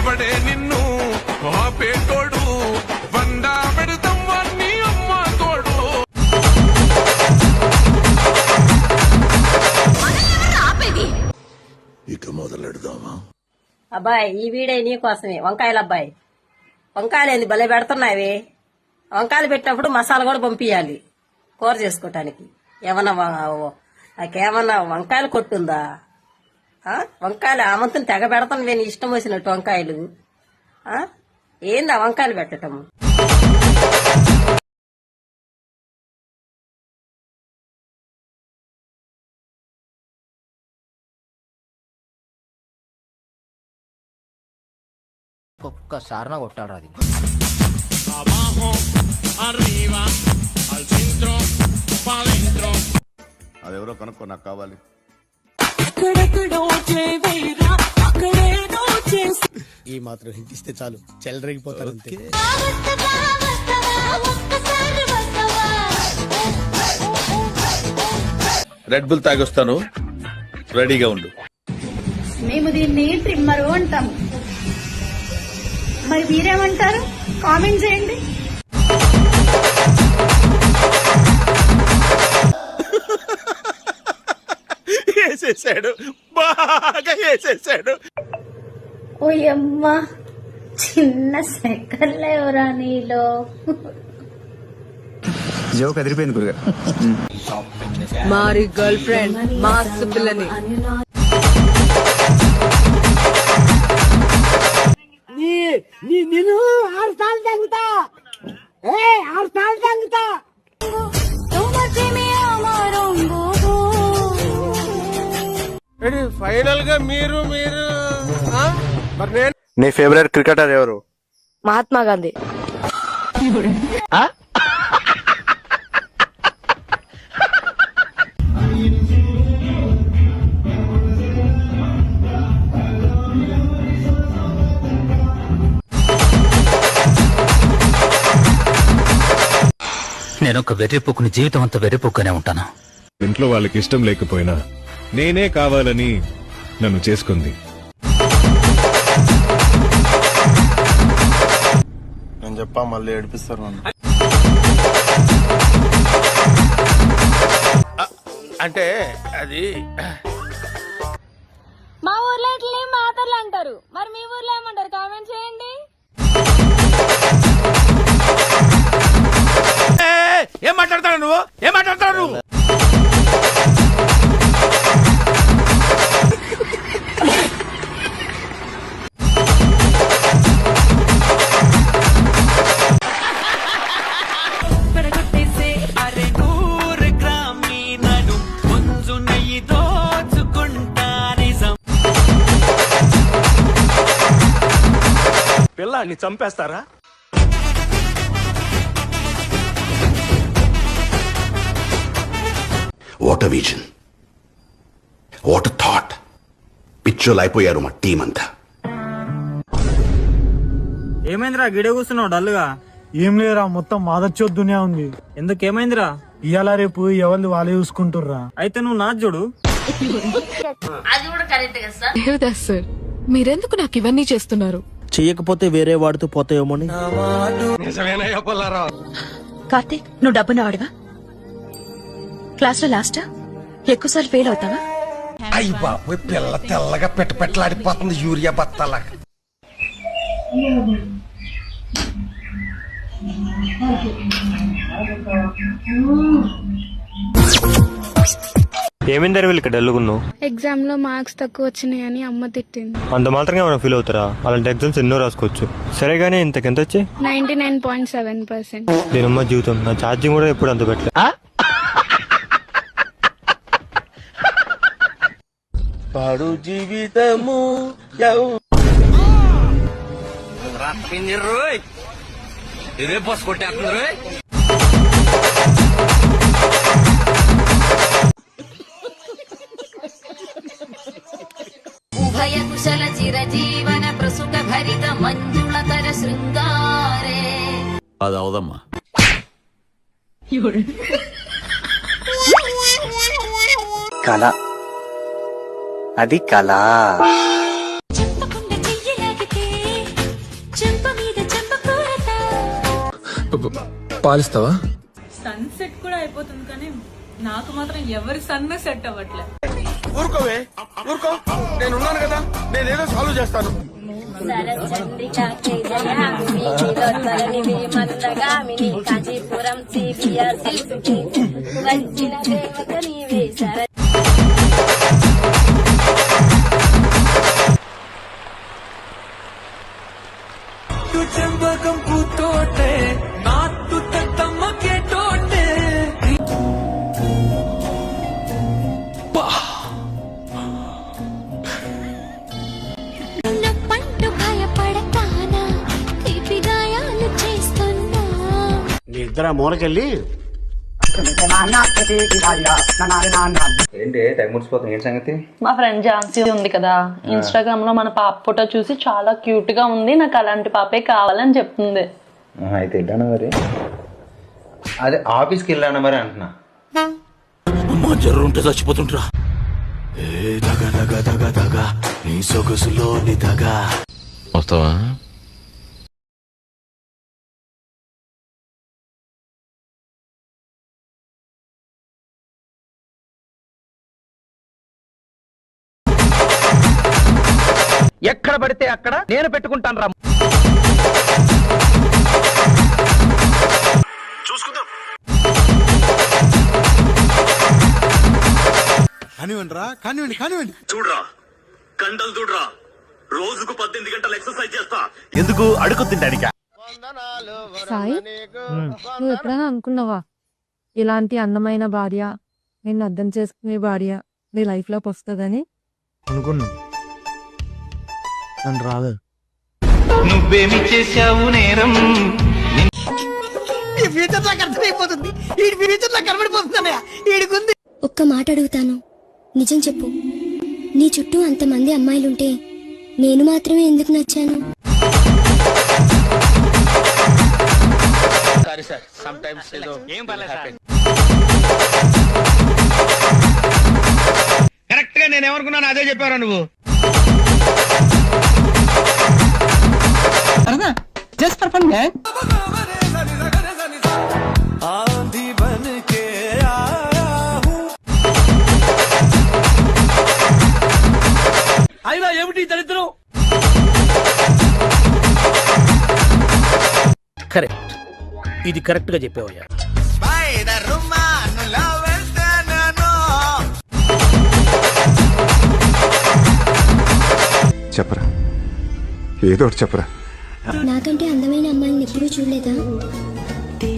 ఎవడే నిన్ను ఆపేటోడు వందా పెడతాం వాణ్ణి అమ్మ తోడు. ఇక మొదలెడదామా? అబ్బాయి ఈ వీడే నీకోసమే. వంకాయలు అబ్బాయి, వంకాయలు ఏంది భలే పెడుతున్నావి. వంకాయలు పెట్టినప్పుడు మసాలా కూడా పంపించాలి కూర చేసుకోవటానికి. నాకేమన్నా వంకాయలు కొట్టుందా? వంకాయలు ఆమంతుని తెగ పెడతాను నేను ఇష్టం వచ్చినట్టు వంకాయలు. ఏంది ఆ వంకాయలు పెట్టటం? ఒక్కసారి నా కొట్టాడు అది. అదెవరో కనుక్కో, నాకు కావాలి. ఈ మాత్రం హింట్ ఇస్తే చాలు, చెలరేగిపోతారు అంతే. రెడ్ బుల్ తాగొస్తాను, రెడీగా ఉండు. మేము దీన్ని ట్రిమ్మరు అంటాం. మరి మీరేమంటారు? కామెంట్ చేయండి. వేసేసాడు, బాగా వేసేసాడు. ఓయమ్మ, చిన్న సెకండ్లో ఎవరా నీలో? జోక్ అదిరిపోయింది గురుగారు. మారి గర్ల్ ఫ్రెండ్ మాస్ పిల్లని నేను 6 సార్లు తగ్గుతా, 6 సార్లు తగ్గుతా. ఫైనల్ గా మీరు నీ ఫేవరెట్ క్రికెటర్ ఎవరు? మహాత్మా గాంధీ. నేను ఒక వెర్రిపోకుని జీవితం అంతా వెర్రిపోకునే ఉంటాను. ఇంట్లో వాళ్ళకి ఇష్టం లేకపోయినా నేనే కావాలని నన్ను చేసుకుంది. నేను చెప్పా, మళ్ళీ ఏడిపిస్తారు నన్ను. అంటే అది మా ఊర్లో ఇట్లా మాటలు అంటారు, మరి మీ ఊర్లో ఏమంటారు? కామెంట్ చేయండి. ఏం మాట్లాడతాడు నువ్వు? ఏం మాట్లాడతాడు నువ్వు? పిల్లాన్ని చంపేస్తారా? What vision, what thought. పిచ్చోలు అయిపోయారు మా టీం అంతా. ఏమైందిరా గిడే కూర్చున్నావు డల్లుగా? ఏం లేరా, మొత్తం మాదచ్చో దునియా ఉంది. ఎందుకేమైందిరా? ఇవాళ రేపు ఎవరు వాళ్ళే చూసుకుంటుర్రా. అయితే నువ్వు నా చూడు. అది కూడా కరెక్ట్ కదా సార్, మీరెందుకు నాకు ఇవన్నీ చేస్తున్నారు? చెయ్యకపోతే వేరే వాడితో పోతాయేమో. కార్తీక్, నువ్వు డబ్బున వాడివా? క్లాస్ లో లాస్టా? ఎక్కువసార్లు ఫెయిల్ అవుతావా? అయ్యి బాబు, పిల్ల తెల్లగా పెట్టలాడిపోతుంది యూరియా బత్తాలా. ఏమైందరు వీళ్ళు ఇక్కడ డల్లుగున్నావు? ఎగ్జామ్ లో మార్క్స్ తక్కువ వచ్చినాయని అమ్మ తిట్టింది. అంత మాత్రంగా మనం ఫీల్ అవుతారా? అలాంటి ఎగ్జామ్స్ ఎన్నో రాసుకోవచ్చు. సరే గానీ ఇంతకెంత వచ్చి? 99.7%. దీనమ్మ జీవితం, నా ఛార్జింగ్ కూడా ఎప్పుడు అంత పెట్టలే. పాడు జీవితము ఇదే బస్ కొట్టేస్తున్నారు. ఉభయ కుశల చిరజీవన ప్రసుక భరిత మంజుళతర శృంగారే. అది అవదమ్మా. కళ, అది కళ. పాలిస్తావా? సన్సెట్ కూడా అయిపోతుంది కానీ నాకు మాత్రం ఎవరి సన్ సెట్ అవ్వట్లే. ఊరుకోవే, ఊరుకో. నేనున్నాను కదా, నేనేదో సాల్వ్ చేస్తాను. కాంచీపురం వచ్చిన దేవత నీవే సర. చెంబకం పూతోటే నాటు తత్తమ్మ కేటోటే పంటు భయపడతానా తీపి గాయాలు చేస్తున్నా. నీ ఇద్దరు మూలకెళ్ళి ఏంటి టైం ముడిచిపోతుంది, ఏంటి సంగతి? మా ఫ్రెండ్ ఝాన్సీ ఉంది కదా, ఇన్స్టాగ్రామ్ లో మన పాప ఫోటో చూసి చాలా క్యూట్ గా ఉంది, నాకు అలాంటి పాపే కావాలని చెప్తుంది. అయితే వెళ్ళాను మరి, అదే ఆఫీస్కి వెళ్ళాను మరి అంటున్నా. అమ్మా జర్రుంటే చచ్చిపోతుంటరా. ఏ దగా దగా దగా దగా నీ సొగసులో నిదగా. వస్తావా? ఎక్కడ పడితే అక్కడ నేను పెట్టుకుంటాను రా. చూసుకుందాం. కానివ్వండి. చూడరా, కండలు చూడరా, రోజుకు 18 గంటలు ఎక్సర్సైజ్ చేస్తా. ఎందుకు? అడుగు తింటానికా? సాయి, నువ్వు ఎప్పుడైనా అనుకున్నావా ఇలాంటి అందమైన భార్య, నిన్ను అర్థం చేసుకునే భార్య నీ లైఫ్ లోకి వస్తుందని? అనుకున్నా, నన్ను రాదు. నువ్వేమి చేశావు నేరం? ఒక్క మాట అడుగుతాను, నిజం చెప్పు. నీ చుట్టూ అంతమంది అమ్మాయిలుంటే నేను మాత్రమే ఎందుకు నచ్చాను? కరెక్ట్ గా నేను ఏమనుకున్నాను అదే చెప్పారా నువ్వు? Just for fun. అయినా ఏమిటి దరిద్రం? కరెక్ట్, ఇది కరెక్ట్ గా చెప్పావయ్యా. చెప్పరా, ఏదో ఒకటి చెప్పరా. నాకంటే అందమైన అమ్మాయిని ఎప్పుడూ చూడలేదా?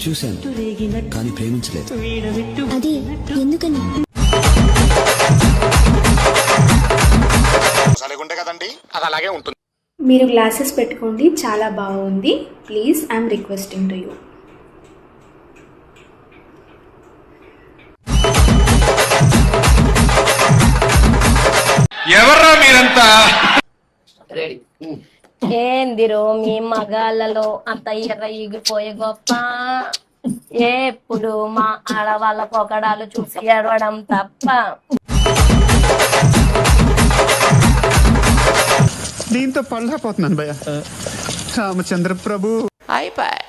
చూశాను కానీ ప్రేమించలేదు. అది ఎందుకని? మీరు గ్లాసెస్ పెట్టుకోండి, చాలా బాగుంది. Please, I'm requesting to you. ఎవర్రా మీరంతా? ఏందిరో మీ మగాళ్ళలో అంత ఎర్ర ఈగిపోయే గొప్ప? ఎప్పుడు మా ఆడవాళ్ళ పొగడాలు చూసి ఏడవడం తప్ప. దీంతో పళ్ళపోతున్నాను భయ. రామచంద్ర ప్రభు. అయిపోయి